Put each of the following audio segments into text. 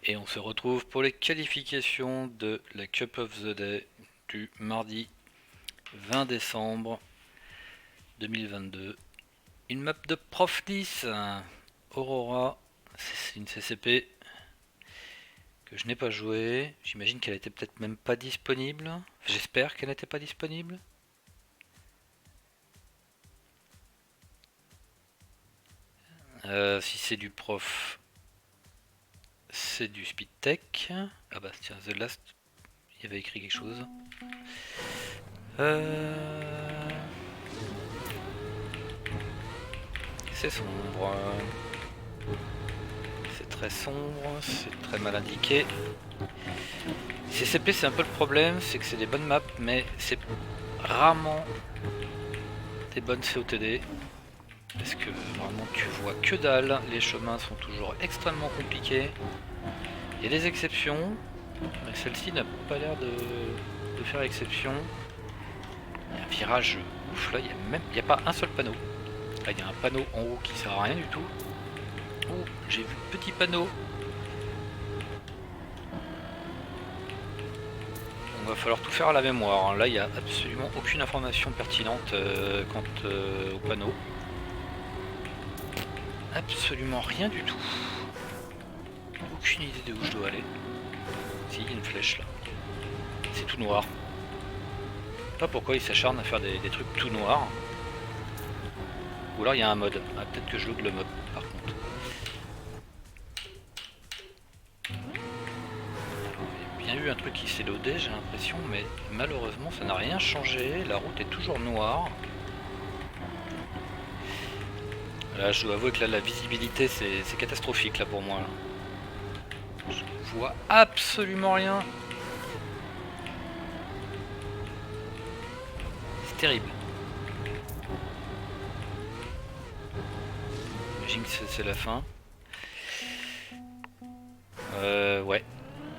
Et on se retrouve pour les qualifications de la Cup of the Day du mardi 20 décembre 2022. Une map de Prof 10, Aurora, c'est une CCP que je n'ai pas jouée. J'imagine qu'elle était peut-être même pas disponible. J'espère qu'elle n'était pas disponible. Si c'est du Prof, c'est du Speed Tech. Ah bah tiens, The Last, il y avait écrit quelque chose. C'est sombre. C'est très sombre, c'est très mal indiqué. CCP, c'est un peu le problème, c'est que c'est des bonnes maps, mais c'est rarement des bonnes COTD. Parce que vraiment tu vois que dalle, les chemins sont toujours extrêmement compliqués. Il y a des exceptions, mais celle-ci n'a pas l'air de faire exception. Il y a un virage ouf là, il n'y a pas un seul panneau. Là il y a un panneau en haut qui sert à rien du tout. Oh, j'ai vu le petit panneau. On va falloir tout faire à la mémoire. Là il n'y a absolument aucune information pertinente quant au panneau. Absolument rien du tout. Aucune idée de où je dois aller. Si, il y a une flèche là. C'est tout noir. Je sais pas pourquoi ils s'acharnent à faire des trucs tout noirs. Ou alors il y a un mode. Ah, peut-être que je load le mode par contre. Alors, il y a bien eu un truc qui s'est loadé, j'ai l'impression, mais malheureusement ça n'a rien changé. La route est toujours noire. Là, je dois avouer que là, la visibilité c'est catastrophique là pour moi. Là. Je vois absolument rien. C'est terrible. J'imagine que c'est la fin. Ouais.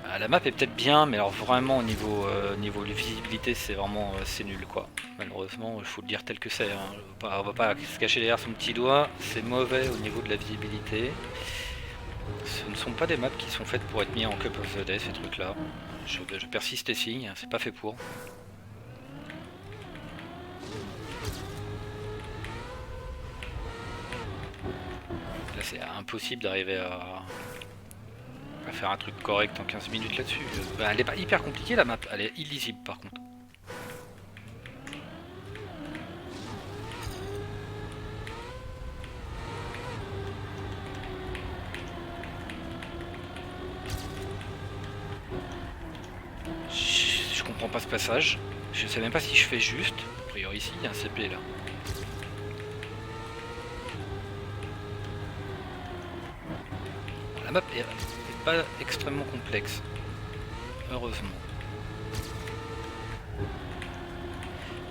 Ah, la map est peut-être bien, mais alors vraiment au niveau de visibilité, c'est vraiment c'est nul quoi. Malheureusement, il faut le dire tel que c'est. Hein. On va pas se cacher derrière son petit doigt. C'est mauvais au niveau de la visibilité. Ce ne sont pas des maps qui sont faites pour être mis en Cup of the Day, ces trucs-là. Je persiste et signe, c'est pas fait pour. Là, c'est impossible d'arriver à faire un truc correct en 15 minutes là-dessus. Elle est pas hyper compliquée la map, elle est illisible par contre. Je comprends pas ce passage. Je sais même pas si je fais juste. A priori ici, il y a un CP là. La map est pas extrêmement complexe. Heureusement.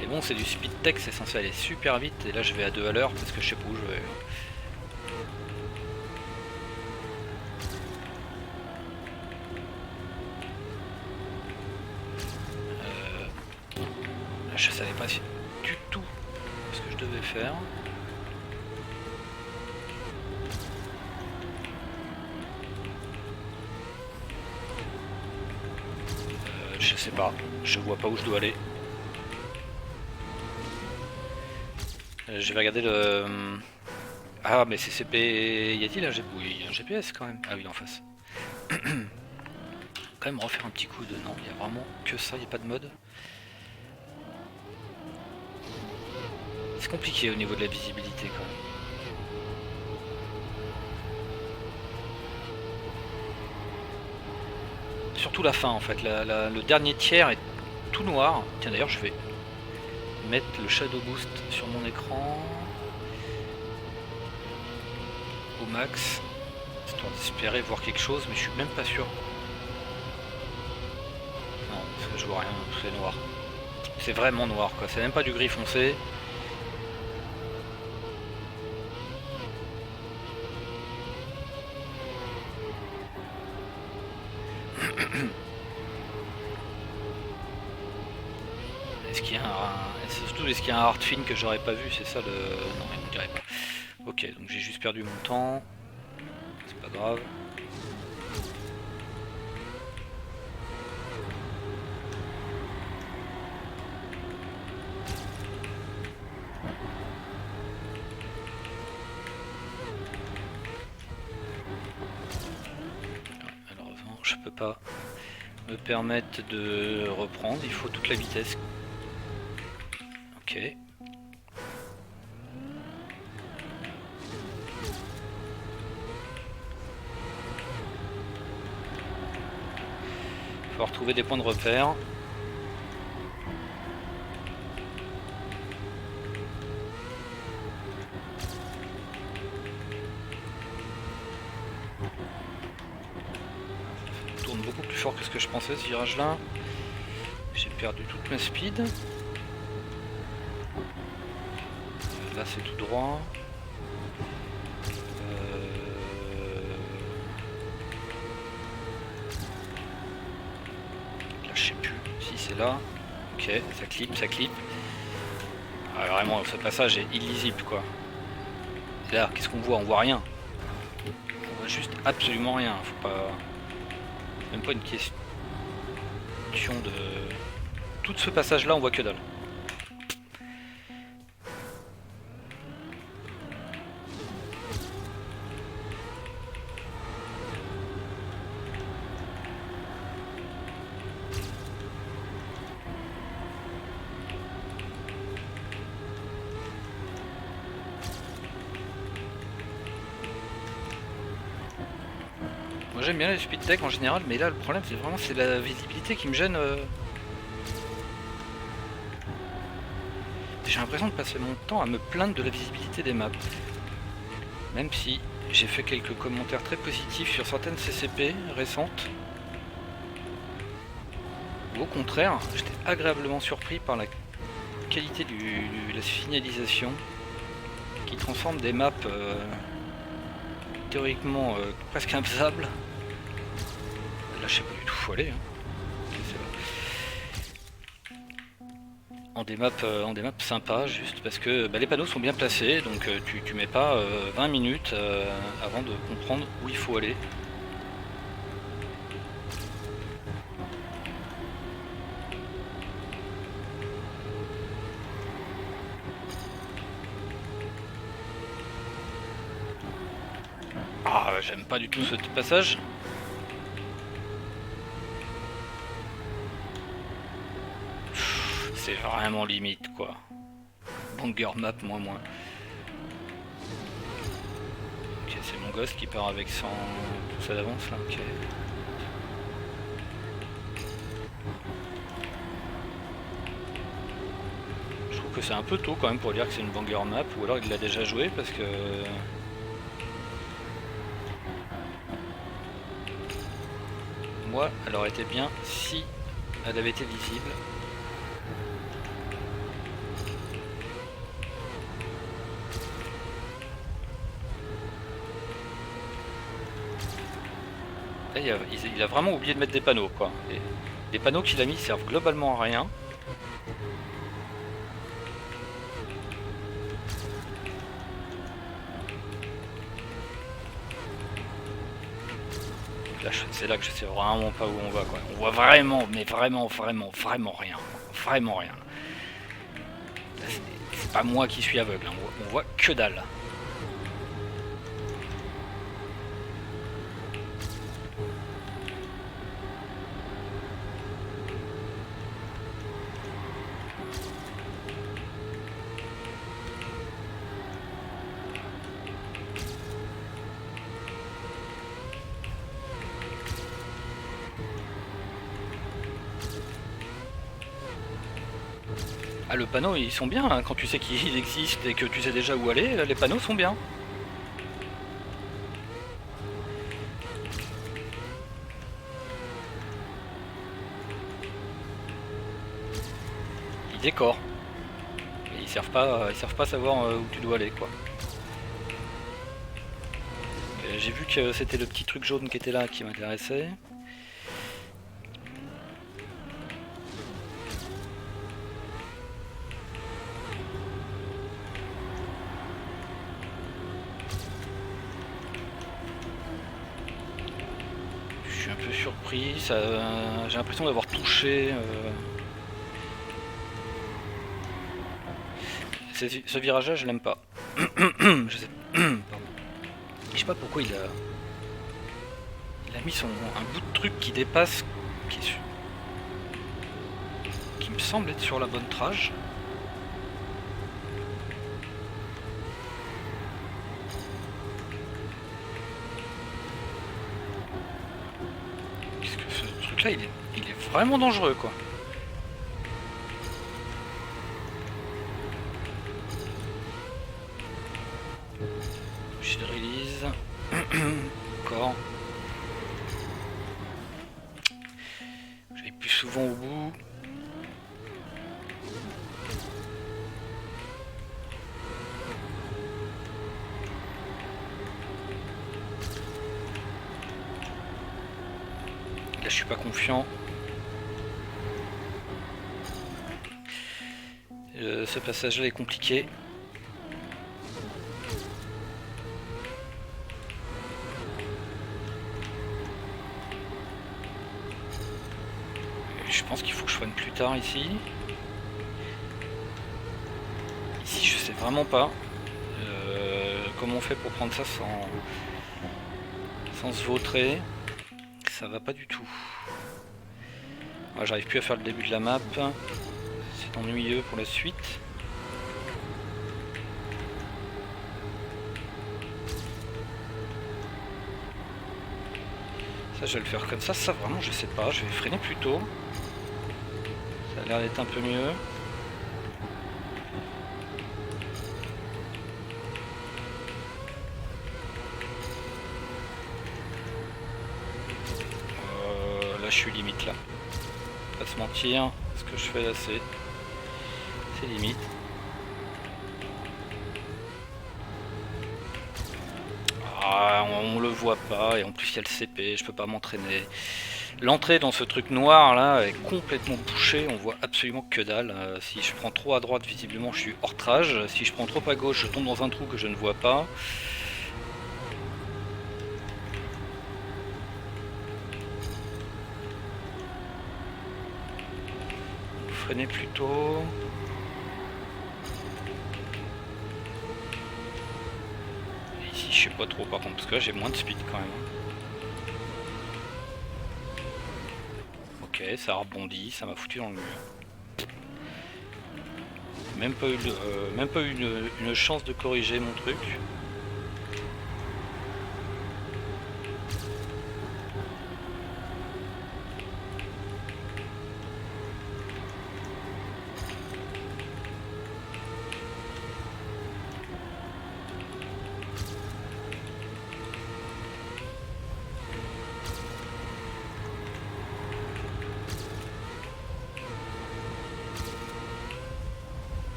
Et bon, c'est du speed tech, c'est censé aller super vite. Et là, je vais à 2 à l'heure parce que je sais pas où je vais. Je savais pas du tout ce que je devais faire. Je sais pas, je vois pas où je dois aller. Je vais regarder le... Ah mais CCP... Y a-t-il un GPS? Oui, il y a un GPS quand même. Ah oui, en face. Quand même refaire un petit coup de... Non, il y a vraiment que ça, il n'y a pas de mode. C'est compliqué au niveau de la visibilité quand même. Surtout la fin en fait, le dernier tiers est tout noir. Tiens d'ailleurs je vais mettre le shadow boost sur mon écran au max, histoire d'espérer voir quelque chose, mais je suis même pas sûr. Non, parce que je vois rien, c'est noir. C'est vraiment noir quoi, c'est même pas du gris foncé. Est-ce qu'il y a surtout est-ce qu'il y a un hard fin que j'aurais pas vu, c'est ça le... Non, il ne dirait pas. Ok, donc j'ai juste perdu mon temps. C'est pas grave. je peux pas me permettre de reprendre, il faut toute la vitesse. Ok. Il faut retrouver des points de repère. Ça tourne beaucoup plus fort que ce que je pensais ce virage là. J'ai perdu toute ma speed. Là c'est tout droit. Là je sais plus si c'est là. Ok, ça clip, ça clip. Ah, vraiment ce passage est illisible quoi. Et là qu'est-ce qu'on voit? On voit rien. On voit juste absolument rien. Faut pas. Même pas une question de. Tout ce passage là on voit que dalle. Moi j'aime bien les speed tech en général, mais là le problème c'est vraiment c'est la visibilité qui me gêne. J'ai l'impression de passer mon temps à me plaindre de la visibilité des maps. Même si j'ai fait quelques commentaires très positifs sur certaines CCP récentes. Ou au contraire, j'étais agréablement surpris par la qualité de la signalisation qui transforme des maps théoriquement presque infaisables. Là je sais pas du tout où faut aller. Hein. En des maps sympas, juste parce que les panneaux sont bien placés, donc tu mets pas 20 minutes avant de comprendre où il faut aller. Ah, j'aime pas du tout ce passage. C'est vraiment limite quoi. Banger map moins. Ok, c'est mon gosse qui part avec tout ça d'avance là, ok. Je trouve que c'est un peu tôt quand même pour dire que c'est une banger map, ou alors il l'a déjà joué parce que... Moi, elle aurait été bien si elle avait été visible. Là, il a vraiment oublié de mettre des panneaux quoi. Et les panneaux qu'il a mis servent globalement à rien. C'est là que je sais vraiment pas où on va quoi. On voit vraiment, mais vraiment rien. Vraiment rien. C'est pas moi qui suis aveugle, hein. On voit que dalle. Ah, le panneau, ils sont bien, hein. Quand tu sais qu'il existe et que tu sais déjà où aller, les panneaux sont bien. Ils décorent. Et ils servent pas à savoir où tu dois aller quoi. J'ai vu que c'était le petit truc jaune qui était là qui m'intéressait. Je suis un peu surpris, j'ai l'impression d'avoir touché... Ce virage-là, je l'aime pas. Je sais pas pourquoi il a a mis un bout de truc qui dépasse, qui me semble être sur la bonne trage. Qu'est-ce que ce truc là, il est vraiment dangereux quoi. Je le release. Encore. J'aille plus souvent au bout. Là je suis pas confiant. Ce passage là est compliqué. Je pense qu'il faut que je soigne plus tard ici. Ici je sais vraiment pas comment on fait pour prendre ça sans se vautrer. Ça va pas du tout. Ouais, j'arrive plus à faire le début de la map. C'est ennuyeux pour la suite. Ça je vais le faire comme ça. Ça vraiment je sais pas. Je vais freiner plus tôt. Ça a l'air d'être un peu mieux. Là je suis limite là. Pas se mentir. Ce que je fais là c'est limite. Ah, on le voit pas et en plus il y a le CP. Je peux pas m'entraîner. L'entrée dans ce truc noir là est complètement bouchée, on voit absolument que dalle. Si je prends trop à droite, visiblement je suis hors trage. Si je prends trop à gauche, je tombe dans un trou que je ne vois pas. Freinez plutôt. Et ici je sais pas trop par contre, parce que là j'ai moins de speed quand même. Ok, ça a rebondi, ça m'a foutu dans le mur. Même pas eu une chance de corriger mon truc.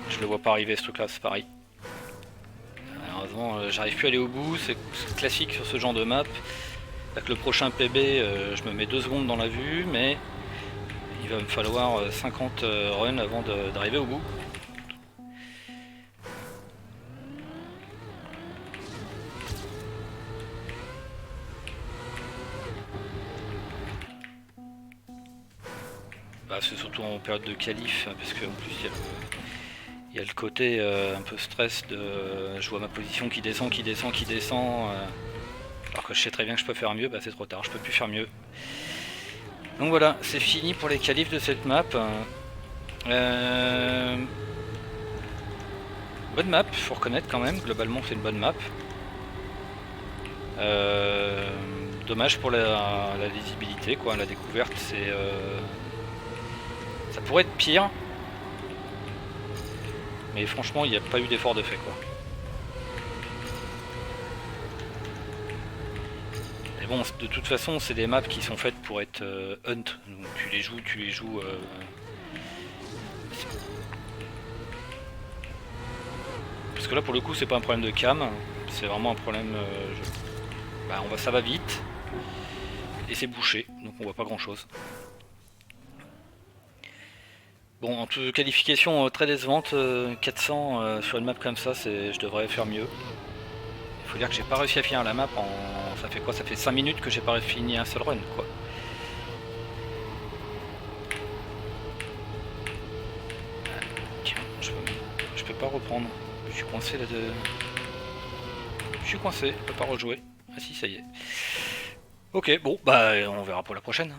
Je le vois pas arriver ce truc là, c'est pareil. Malheureusement j'arrive plus à aller au bout, c'est classique sur ce genre de map. Avec le prochain PB je me mets 2 secondes dans la vue, mais il va me falloir 50 runs avant d'arriver au bout. Bah, c'est surtout en période de qualif, parce qu'en plus il y a le côté un peu stress de je vois ma position qui descend, alors que je sais très bien que je peux faire mieux, bah c'est trop tard, je peux plus faire mieux. Donc voilà, c'est fini pour les qualifs de cette map. Bonne map, faut reconnaître quand même, globalement c'est une bonne map. Dommage pour la lisibilité quoi, la découverte c'est... ça pourrait être pire. Mais franchement il n'y a pas eu d'effort de fait quoi. Et bon de toute façon c'est des maps qui sont faites pour être hunt. Donc tu les joues parce que là pour le coup c'est pas un problème de cam, c'est vraiment un problème bah, ça va vite et c'est bouché donc on voit pas grand chose. Bon, en toute qualification très décevante, 400 sur une map comme ça, je devrais faire mieux. Il faut dire que j'ai pas réussi à finir la map ça fait quoi? Ça fait 5 minutes que j'ai pas fini un seul run quoi. Tiens, je peux pas reprendre. Je suis coincé là de... je suis coincé, je peux pas rejouer. Ah si, ça y est. Ok, bon, bah on verra pour la prochaine.